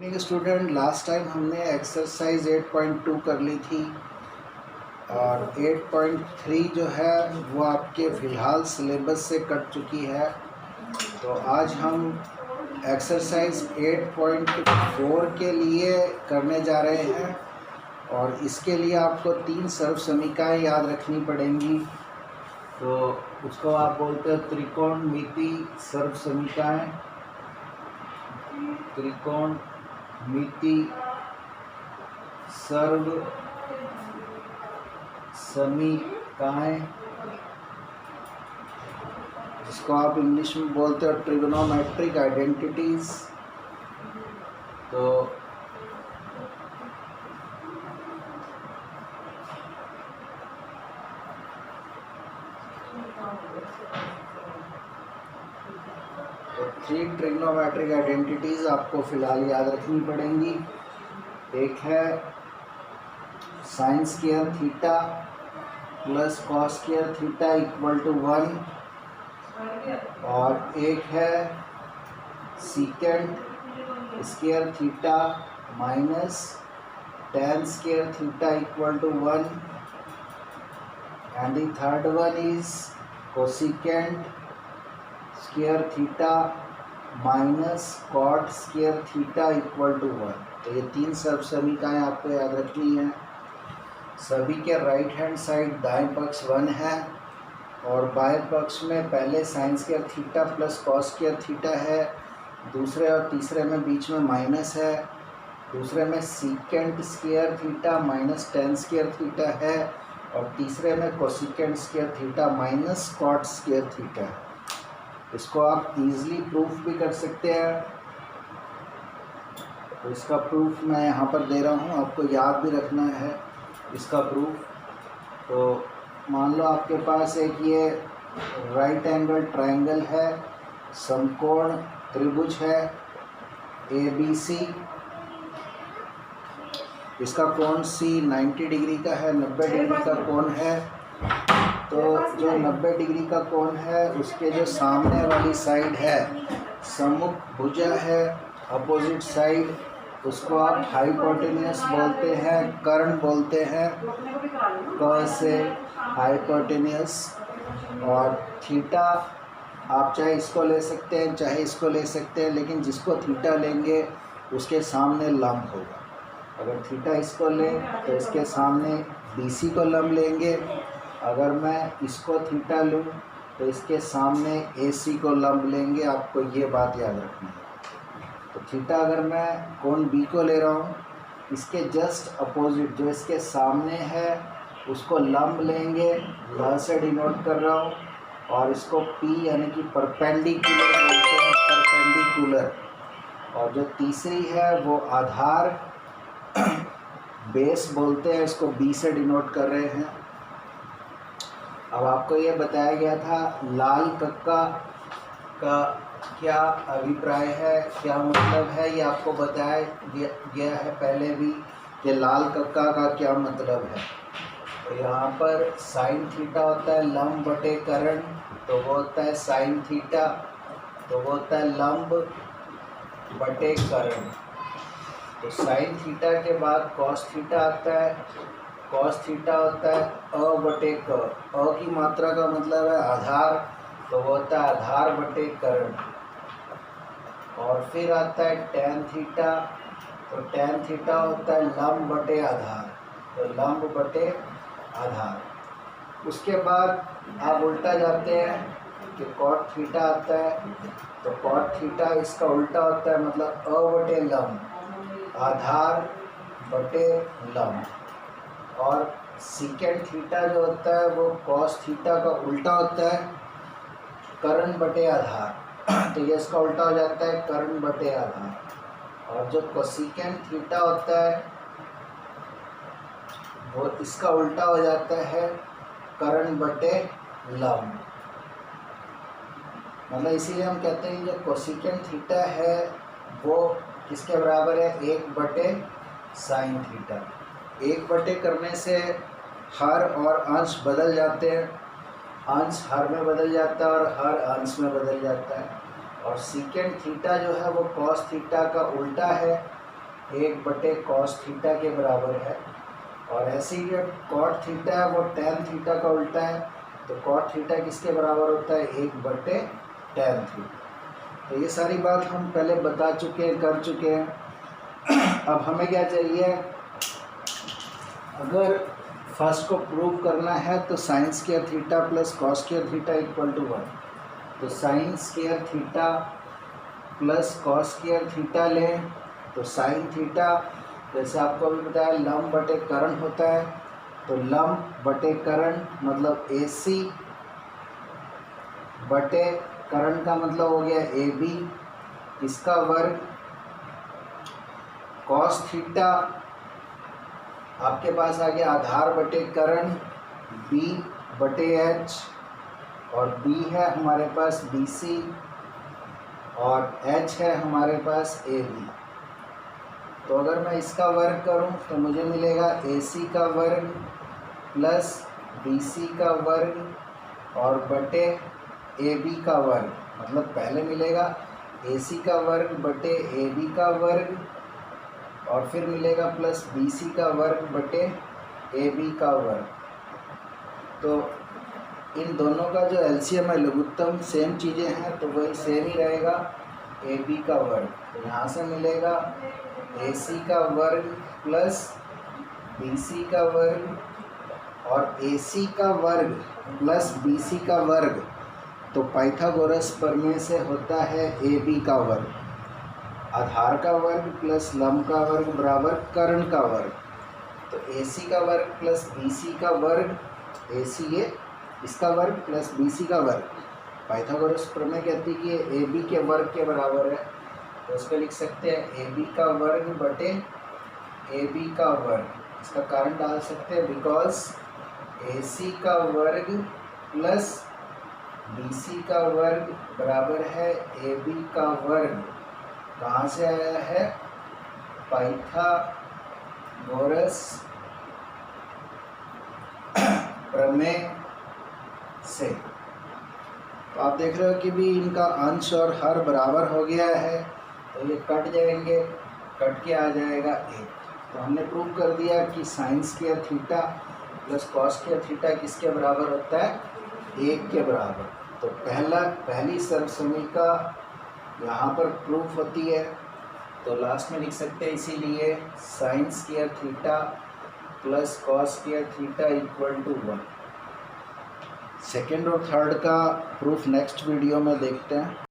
Evening student, last time हमने exercise 8.2 कर ली थी और 8.3 जो है वो आपके फ़िलहाल सिलेबस से कट चुकी है। तो आज हम एक्सरसाइज 8.4 के लिए करने जा रहे हैं और इसके लिए आपको 3 सर्व समीकरणें याद रखनी पड़ेंगी। तो उसको आप बोलते हो त्रिकोणमिति सर्व समीकरण। त्रिकोणमिति सर्व समीकरण, जिसको आप इंग्लिश में बोलते हो ट्रिगोनोमेट्रिक आइडेंटिटीज। तो थ्री ट्रिग्नोमेट्रिक आइडेंटिटीज़ आपको फ़िलहाल याद रखनी पड़ेंगी। एक है sine square theta plus cos square theta equal to 1 और एक है secant square theta minus tan square theta equal to 1 and the third one is cosecant square theta minus cot square theta equal to 1। तो ये 3 सर्व समीकरणें आपको याद रखनी है। सभी के राइट हैंड साइड दाएं पक्ष 1 है और बाएं पक्ष में पहले sign square theta plus cos square theta है, दूसरे और तीसरे में बीच में माइनस है, दूसरे में secant square theta minus tan square theta है और तीसरे में cosecant square theta minus cot square theta है। इसको आप इजीली प्रूफ भी कर सकते हैं। तो इसका प्रूफ मैं यहाँ पर दे रहा हूँ, आपको याद भी रखना है इसका प्रूफ। तो मान लो आपके पास एक ये राइट एंगल ट्रायंगल है, समकोण त्रिभुज है ABC। इसका कोण C 90 डिग्री का है, 90 डिग्री का कोण है। तो जो 90 डिग्री का कोण है उसके जो सामने वाली साइड है सम्मुख भुजा है, अपोजिट साइड, उसको आप हाइपोटेन्यूस बोलते हैं, कर्ण बोलते हैं, क से हाइपोटेन्यूस। और थीटा आप चाहे इसको ले सकते हैं चाहे इसको ले सकते हैं, लेकिन जिसको थीटा लेंगे उसके सामने लंब होगा। अगर थीटा इसको लें तो इसके सामने BC को लंब लेंगे, अगर मैं इसको थीटा लूँ तो इसके सामने AC को लंब लेंगे। आपको ये बात याद रखनी है। तो थीटा अगर मैं कोण B को ले रहा हूँ, इसके जस्ट अपोजिट जो इसके सामने है उसको लंब लेंगे, ल से डिनोट कर रहा हूँ, और इसको P यानी कि परपेंडिकुलर बोलते हैं, परपेंडिकुलर। और जो तीसरी है वो आधार बेस बोलते हैं, इसको B से डिनोट कर रहे हैं। अब आपको ये बताया गया था लाल कक्का का क्या अभिप्राय है, क्या मतलब है, ये आपको बताया गया है पहले भी कि लाल कक्का का क्या मतलब है। तो यहाँ पर साइन थीटा होता है लंब बटे कर्ण, तो वो होता है साइन थीटा, तो वो होता है लंब बटे कर्ण। तो साइन थीटा के बाद कॉस थीटा आता है, कॉस थीटा होता है अ बटे क, अ की मात्रा का मतलब है आधार, तो वो होता है आधार बटे कर्ण। और फिर आता है टेन थीटा, तो टेन थीटा होता है लंब बटे आधार, तो लंब बटे आधार। उसके बाद आप उल्टा जाते हैं कि कॉट थीटा आता है, तो कॉट थीटा इसका उल्टा होता है, मतलब अ बटे लंब, आधार बटे लंब। और सीकेंट थीटा जो होता है वो कॉस थीटा का उल्टा होता है, कर्ण बटे आधार, तो ये इसका उल्टा हो जाता है कर्ण बटे आधार। और जो कोसिकेंट थीटा होता है वो इसका उल्टा हो जाता है कर्ण बटे लंब। मतलब इसीलिए हम कहते हैं जो कोसिकेंट थीटा है वो किसके बराबर है, 1 बटे साइन थीटा। 1 बटे करने से हर और अंश बदल जाते हैं, अंश हर में बदल जाता है और हर अंश में बदल जाता है। और सीकेंट थीटा जो है वो कॉस थीटा का उल्टा है, 1/cos थीटा के बराबर है। और ऐसे ही जो कॉट थीटा है वो tan थीटा का उल्टा है, तो कॉट थीटा किसके बराबर होता है 1/tan थीटा। तो ये सारी बात हम पहले बता चुके हैं, कर चुके हैं। अब हमें क्या चाहिए, अगर फर्स्ट को प्रूव करना है तो sin square theta plus cos square theta equal to 1। तो sin square theta plus cos square theta लें तो sin थीटा, जैसे आपको अभी बताया, लंब बटे करण होता है, तो लंब बटे करण मतलब AC बटे करण का मतलब हो गया AB, इसका वर्ग। cos थीटा आपके पास आ गया आधार बटे करण B बटे H, और B है हमारे पास BC और H है हमारे पास AB। तो अगर मैं इसका वर्ग करूं तो मुझे मिलेगा AC का वर्ग प्लस BC का वर्ग और बटे AB का वर्ग, मतलब पहले मिलेगा AC का वर्ग बटे AB का वर्ग और फिर मिलेगा प्लस BC का वर्ग बटे AB का वर्ग। तो इन दोनों का जो एलसीएम है लघुत्तम सेम चीज़ें हैं, तो वही सेम ही रहेगा AB का वर्ग। तो यहाँ से मिलेगा AC का वर्ग प्लस BC का वर्ग और AC का वर्ग प्लस BC का वर्ग, तो पाइथागोरस प्रमेय से होता है AB का वर्ग। आधार का वर्ग प्लस लंब का वर्ग बराबर कर्ण का वर्ग। तो AC का वर्ग प्लस BC का वर्ग, AC ये इसका वर्ग प्लस BC का वर्ग, पाइथागोरस प्रमेय कहती है कि ये AB के वर्ग के बराबर है। तो इसको लिख सकते हैं AB का वर्ग बटे AB का वर्ग। इसका कारण डाल सकते हैं बिकॉज AC का वर्ग प्लस BC का वर्ग बराबर है AB का वर्ग। कहाँ से आया है, पाइथागोरस प्रमेय से। तो आप देख रहे हो कि भी इनका अंश और हर बराबर हो गया है, तो ये कट जाएंगे, कट के आ जाएगा 1। तो हमने प्रूव कर दिया कि sin square theta plus cos square theta किसके बराबर होता है, 1 के बराबर। तो पहली सर्वसमीका यहाँ पर प्रूफ होती है, तो लास्ट में लिख सकते हैं इसीलिए sin square theta plus cos square theta equal to 1। Second और थर्ड का प्रूफ नेक्स्ट वीडियो में देखते हैं।